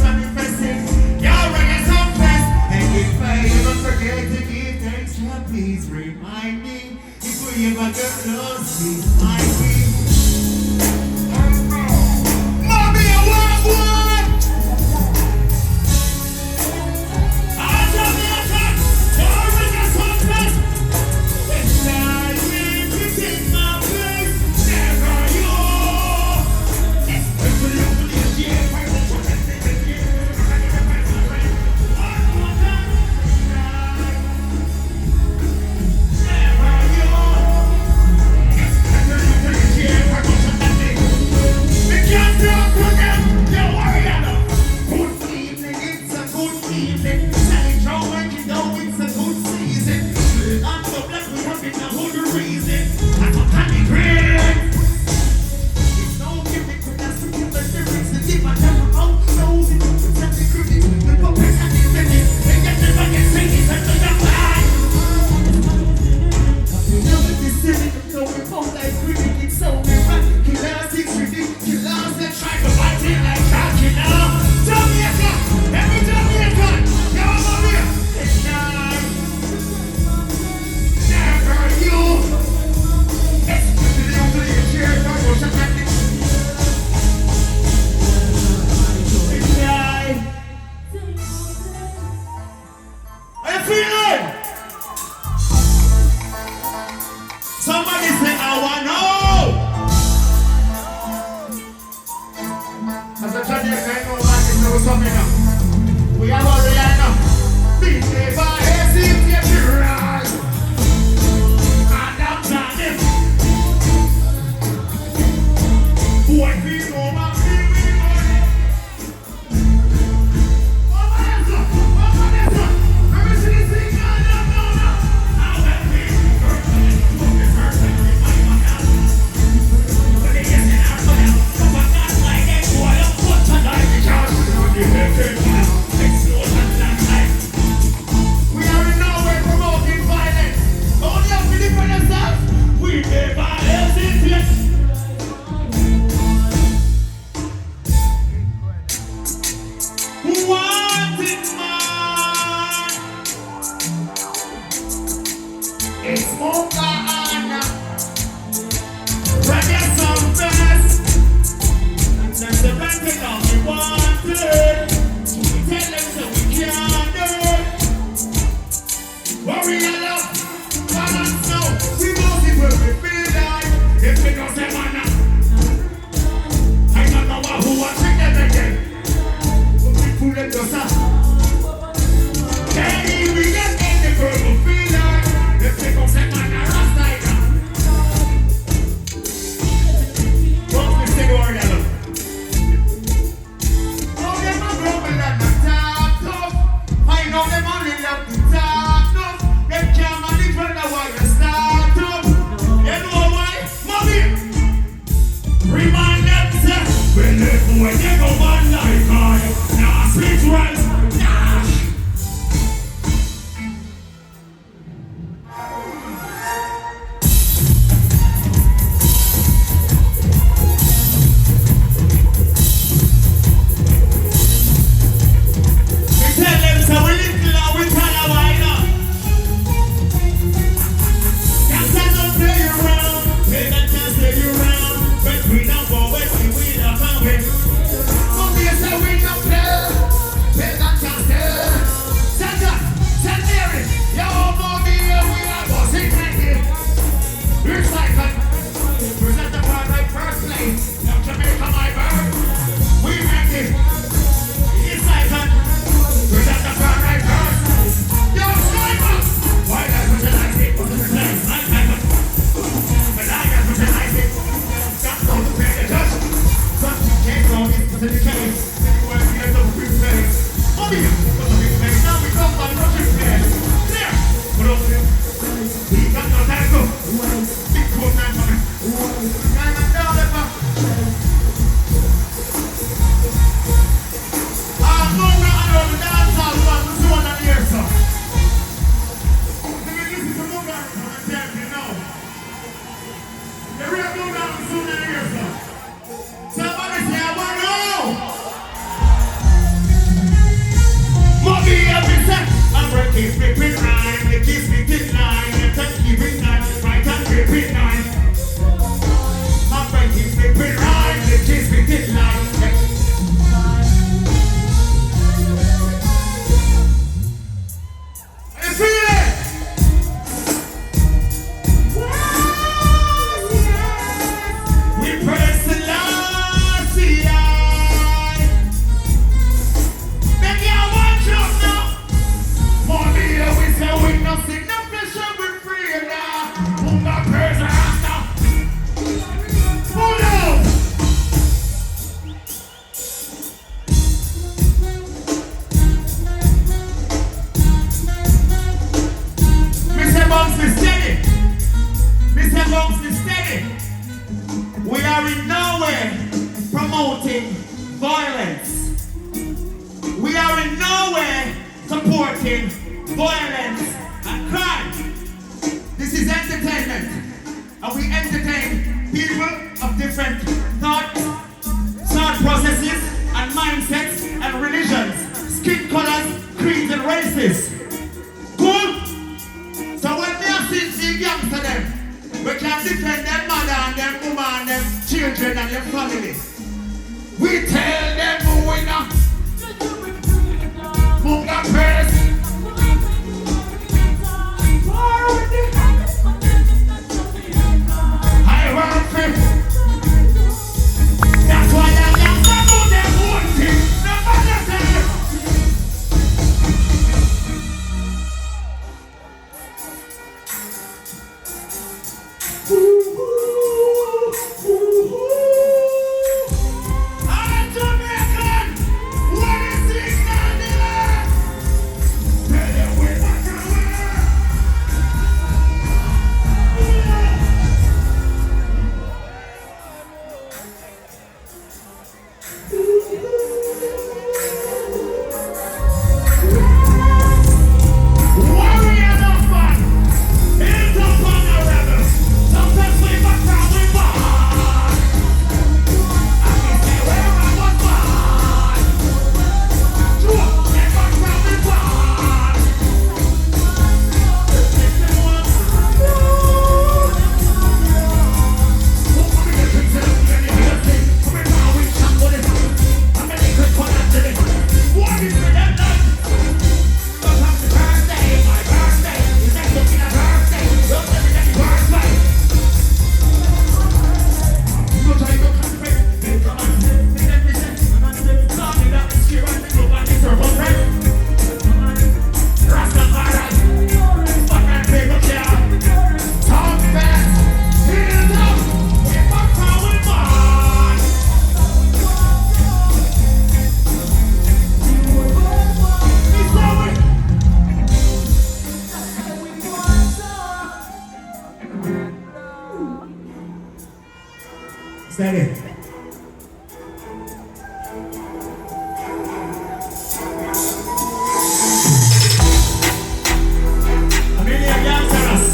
manifesting. Y'all reggae Sumfest. And if I ever forget to give thanks, please remind me. If we ever get lost, please find me. Mommy, I want one. I'll tell me a time. Y'all reggae Sumfest. It's like me to take my place. Never you. It's somebody say, I want to know. As a Jamaican, I know man is know something now. We have a real now. Beat me by his seat, get me right. And I'm planning. Boy, we know my it's Munga and Reggae Sumfest. And then the ranking of we wanted. We tell them so we can't do it. Worry a lot, balance now. We must it when we feel like. If we don't say man I don't know who will trick them again. But we fool them just up. Can we get any girl who feel like? If they go say man a rasta ida. What's the thing over there? Oh, them a grumble and a talk tough. I know them only love to talk tough. Them can't manage when the war you start up. You know why? Mommy! Remind them, say, when they go man like I, now spiritual supporting violence and crime. This is entertainment, and we entertain people of different thought processes and mindsets and religions, skin colors, creeds and races. Cool? So when we are seeing youngsters them, we can defend their mother and their woman and their children and their family. We tell them who we know. Munga first. I want fifth. That's why I'm young to do them one thing. No matter I'm Jamaican. What is this man? Tell them we're not warriors of fun. Hands up on the rebels. Sometimes we back down we bad. I can say where I was bad. Sure, they back down we bad. If they want to what we get to tell you any other thing. Coming down we shot for this. I'm gonna get quick one after this. What is the deadline? Sometimes it's birthday, my birthday. It's next to be a birthday. Don't tell me that it's birthday. You try to concentrate. Then come on. Then we say, and I say, sorry that it's here and it's over. It's your boyfriend. Rastafari. Fucking people care. Sumfest. Hands up. We're back how we born. It's over. Steady. Amelia Gansaras.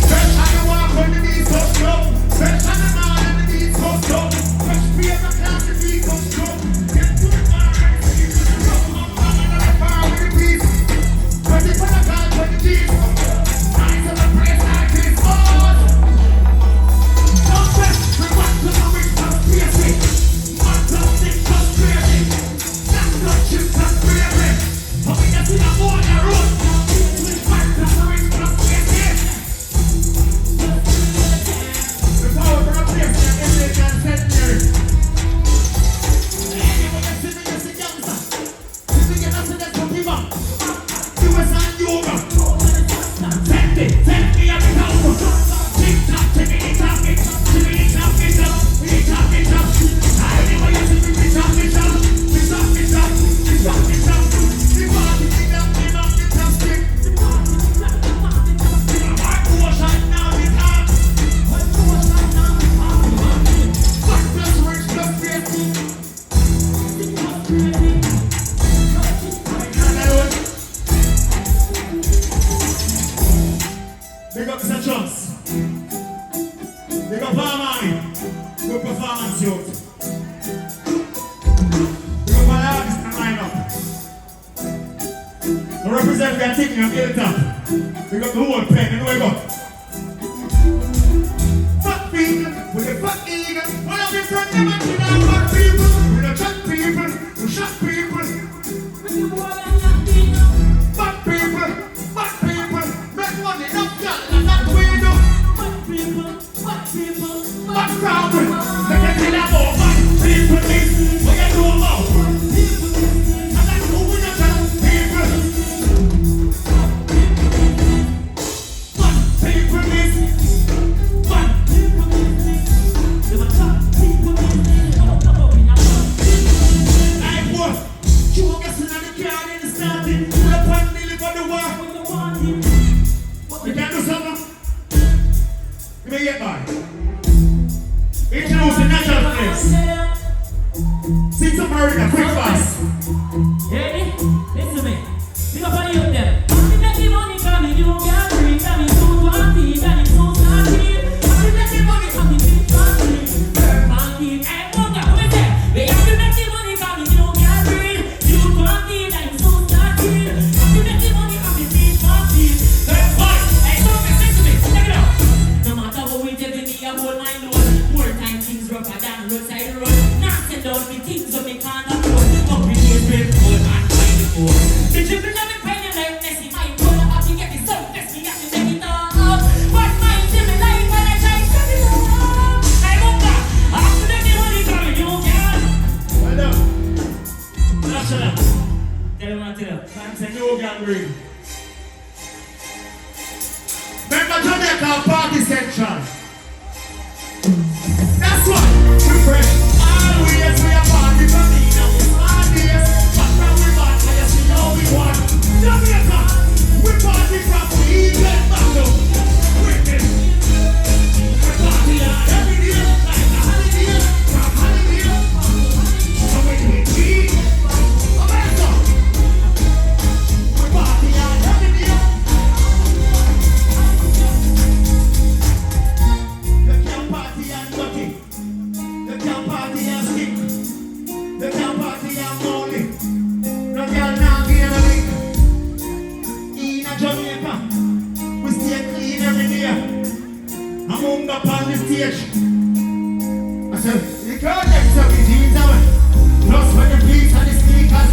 Fresh on the walk when the beat goes slow. Fresh on the man when the beat goes slow. Fresh beer the class the beat goes slow. Get to the bar and see to the road. I'm coming on the bar with the beat. Ready for the guys when the beat. Nice of a place like this. Oh! Sumfest, we want to know it's just crazy. One plus six plus crazy. That's not you plus crazy. But we get to the border road. We want to know it's just crazy. The power from a place that every can set there. Anyone that's in the youngster. If we get us in that computer. US and yoga. Send me a bit Tick-tock, tickety-tock, tickety-tock, tickety-tock. I never used to be tick-tock. We want to be up, stick. One portion now we have. One plus rich plus crazy. Big up Mr. Chunks. Big up Armani. Good performance, youth. Big up all the artists and line-up. Now represent we are taking up the top. Big up the whole pen, and where we go. Fuck people, with the fuck eagle. One of the front them and kill our fuck people. We don't chat people, we shot people. Fuck people, make money, not y'all, and not we do. Fuck crowd, they can tell about fuck people, what you do about? And that's who we don't tell people. Fuck people, fuck people. Hey boy, you won't get in the car in the starting. Pull up and deliver the war. You can't do something? Give me a get by. Introduce the natural place. Sing some America, quick fast. Ready? Listen to me. Think up on you there. I'm making money coming, you can't bring coming to 20, and it's so starting. I'm making money coming to 20. Funky, and Munga, who is there? We have to make the money coming, you can't bring you 20, and it's so starting. I'm making money coming to 20. That's why. Hey, so listen to me. Check it out. No matter what we did, me, I hold my load. More time things rougher than roadside road. Now send out the things up me can't afford. Up in here, brave cold and find the cold. The dribbling of me penny like Messi, my pull up to get the Sumfest, me have to take it up. But mine till me life when I try to set it up. Hey, Munga, I have to make the money coming, you can. Well done. Shut up. Tell him what to do. Thanks and you can bring. Remember Jamaica Party Central. That's what we fresh. Always we are party from me now we parties. But now we back and you see how we want. Jamaica, we party from England back up. Wicked. We party every day like a holiday. From holiday. So when we eat, America. We party every day. You can't party and dirty. You can't party and stick. You can't party and molly. No girl now give a lick. In a Jamaica, we stay clean every day. I'm Munga on the stage. I said, the girl next to me jeans away. Plus when the beats and the sneakers.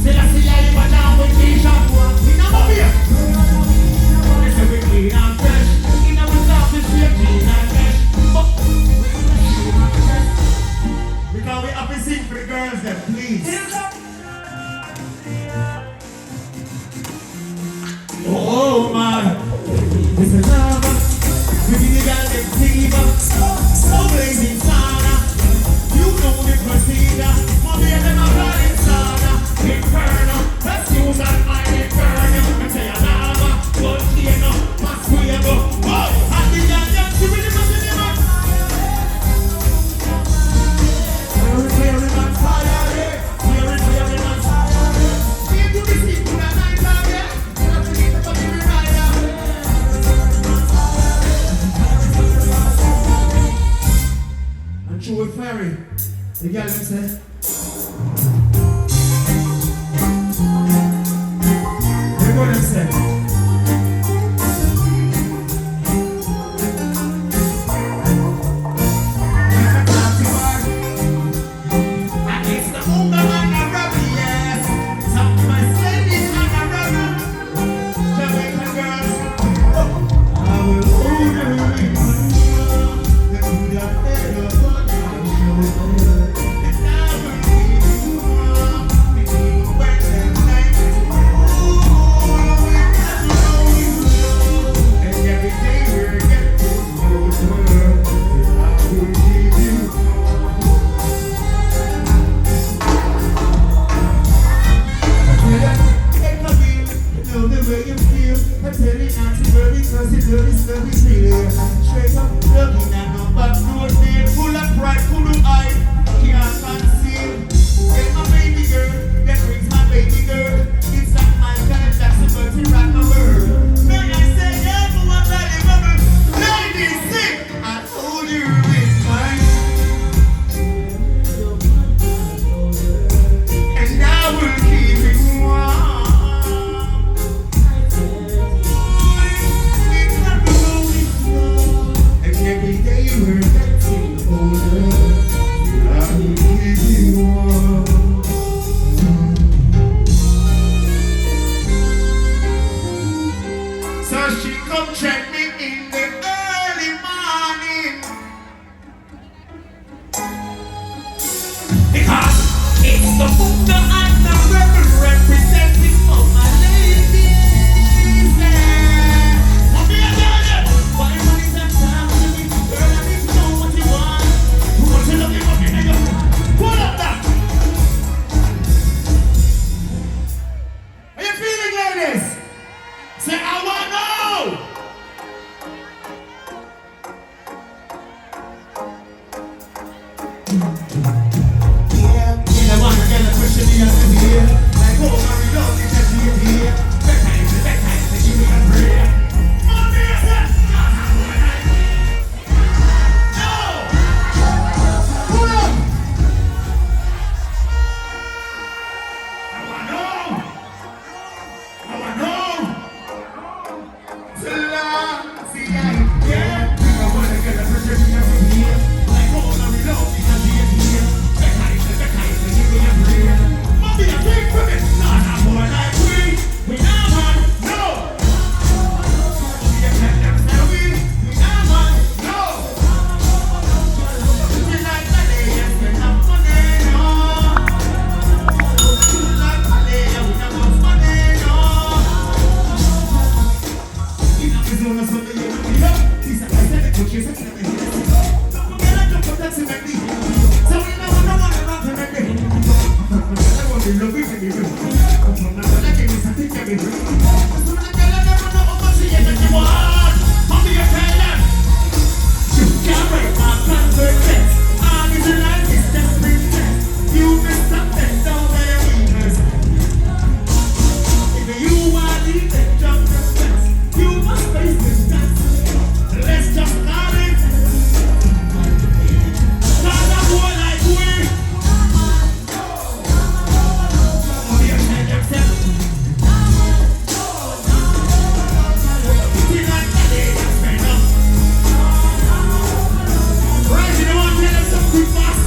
Say I see I live down with t-shirt. We never beer. They say we clean and fresh. In our south we stay clean and fresh. Because we have to sing for the girls then, please. Oh man, it's a lover. We need a girl named Tiva. So blazing sauna. You know the procedure. Mommy and them are running sauna. Inferno, let's use that mind inferno. I say a lava, but you know, must we go. Oh, and the young young, see with the muscle in my Wearing on fire, yeah. Wearing on fire, yeah. See you to the sea, put a night out, yeah. You have to get the fucking rider. And through a ferry, the girl them say, they go them say, Yeah. pushing me out the here. Like, oh, my love, it's a here. Bedtime, they give me a prayer. Mommy, I said, God, I'm going like me. No! Pull up! I want home. I want home. Till I see I get. I want to get a pushing me out the here. Like, oh, my love, it's a here. Bedtime, they give me a prayer. Mommy, I think for me. Nah, I'm more like we not man, no. Mommy, I tell them, say we not man, no. We like money, yes, we have money, no. We like money, yeah, we have money, no. In a zone of something, you know, we up. He's a guy that the coaches are telling me. Don't forget I don't forget to make me. So we know what I want to make me. I want to love you, baby. I'm not gonna give you something, baby. I'm gonna tell you never know how much you get that you want. Mommy, you tell them. You can't break my confidence. All is in life is just pretend. You miss something, don't let your weakness. If you want to leave, then jump the fence. You must face this dance. Let's just start it. Cause I'm more like we. Mommy, you tell them, say. We like that day, that's fair enough. Right, you know what? Tell them some quick fast.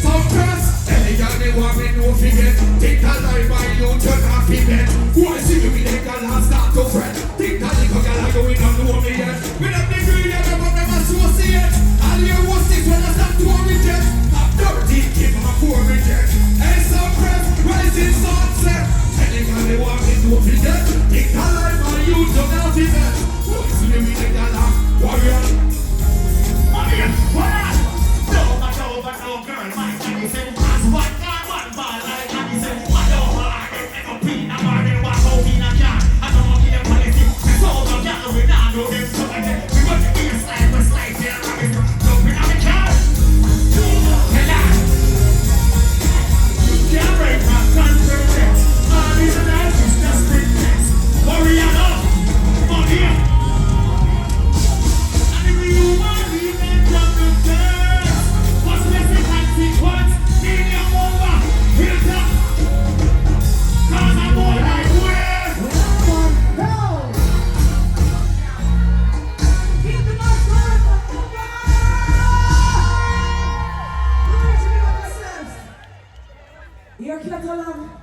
Sumfest, any girl they want me no forget. Think a lie by you, turn off the bed. Who I see you with a girl and start to fret. Think a little girl I go in and know me yet. With a degree, you never associate. All your worst things when I start to reject. I'm dirty, keep my poor reject. Hey, Sumfest, rising sunset. Any girl they want me no forget. Think a lie by you, turn off the bed. Who I see you with a girl and warrior. Mommy, what up? No, girl, my daddy said, as one guy, one ball, like daddy said, what over, I don't make a pin, I'm already walk out in a car. I don't want to get a policy, it's all about that, we don't know them, so again, we want to be a slide, we're slide there, rabbit, jumping on the car. Hello. You can't break my confidence, all is a life is just pretend. Warrior love, come on here. And if you want to leave, then jump the fence. What's missing consequence? Need your over. Here's up. Cause I'm more like where? Keep the noise going for Munga! You're catalogue.